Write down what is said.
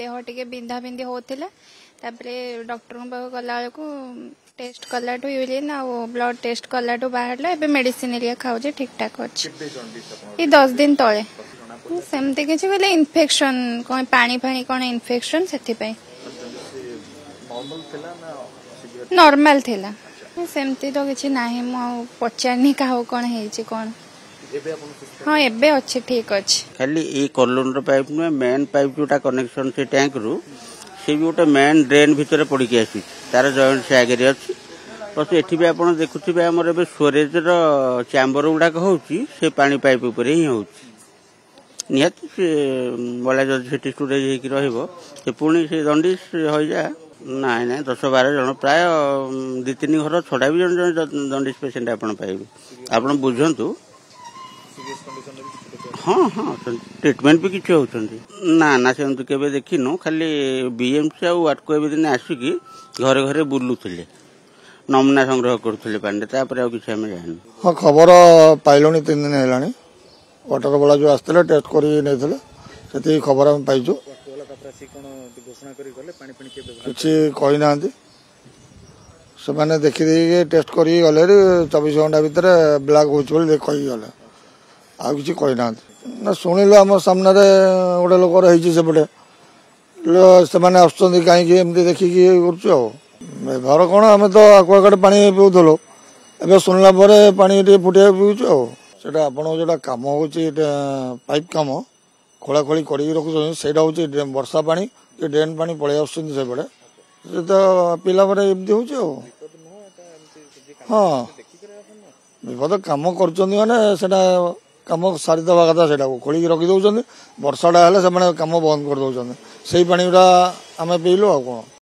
देह टिके बिंधा बिंधी होता डॉक्टर पाक गला बेलू टेस्ट कलाठू यूरिन आ ब्लड टेस्ट कलाठू बाहर ए मेडिसिन एरिया खाऊे ठीक ठाक अच्छे 10 दिन तले सेमती किसी बोले इन्फेक्शन कौन पानी फाणी कौन इन्फेक्शन से नॉर्मल थिला सेमती तो किसी ना मु पचारनी क्या कौन है कौन हाँ एबे अच्छे ठीक अच्छे खाली ये कॉलोन पाइप नुहे मेन पाइप जोटा कनेक्शन से टैंक रु से भी गोटे मेन ड्रेन भितर पड़ी आसी तार जॉइंट से आगे अच्छी बस एठी भी आप देखुवे आम स्टोरेज चैम्बर गुड़ाक से पानी पाइप उपर ही हो निहती से बला जदि स्टोरेज हो पुणी से दंडिश हो जाए नाई ना 10-12 जन प्राय 2-3 घर छड़ा भी जन दंडिश पेसेंट आपड़ पाइबे आप बुझंतु हाँ हाँ ट्रिटमेंट भी किसी होती ना ना सेमती केवे देखिनु खाली बीएमसी आ वाटको ए दिन आसिकी घरे घरे बुलुले नमूना संग्रह करुले पानी किसी आम जान हाँ खबर पाइलुनी 3 दिन है वाटर वाला जो आसते टेस्ट कर खबर आम पाइचु किसी कही ना से देखी टेस्ट कर गले 24 घंटा भितर ब्लैक हो कही गले आ कि कही ना शुणिलु आम सामने गोटे लोकर होपटे से कहीं देखिकी व्यवहार कौन आम तो आक्वागार्ड पानी पीऊल ए शुणला पानी फुटे पीछे सेटा आप जो कम हो पाइप कम खोला खोली कर रखुं से वर्षा पानी ड्रेन पानी पलि आसपटे से तो पिला एमती हो हाँ विपद कम कर कम सारी दवा कथा से खोलिक रखी दौरान वर्षाटा हेल्ले से कम बंद कर दौरान से पानी गुड़ा आम पीलु आ कौन।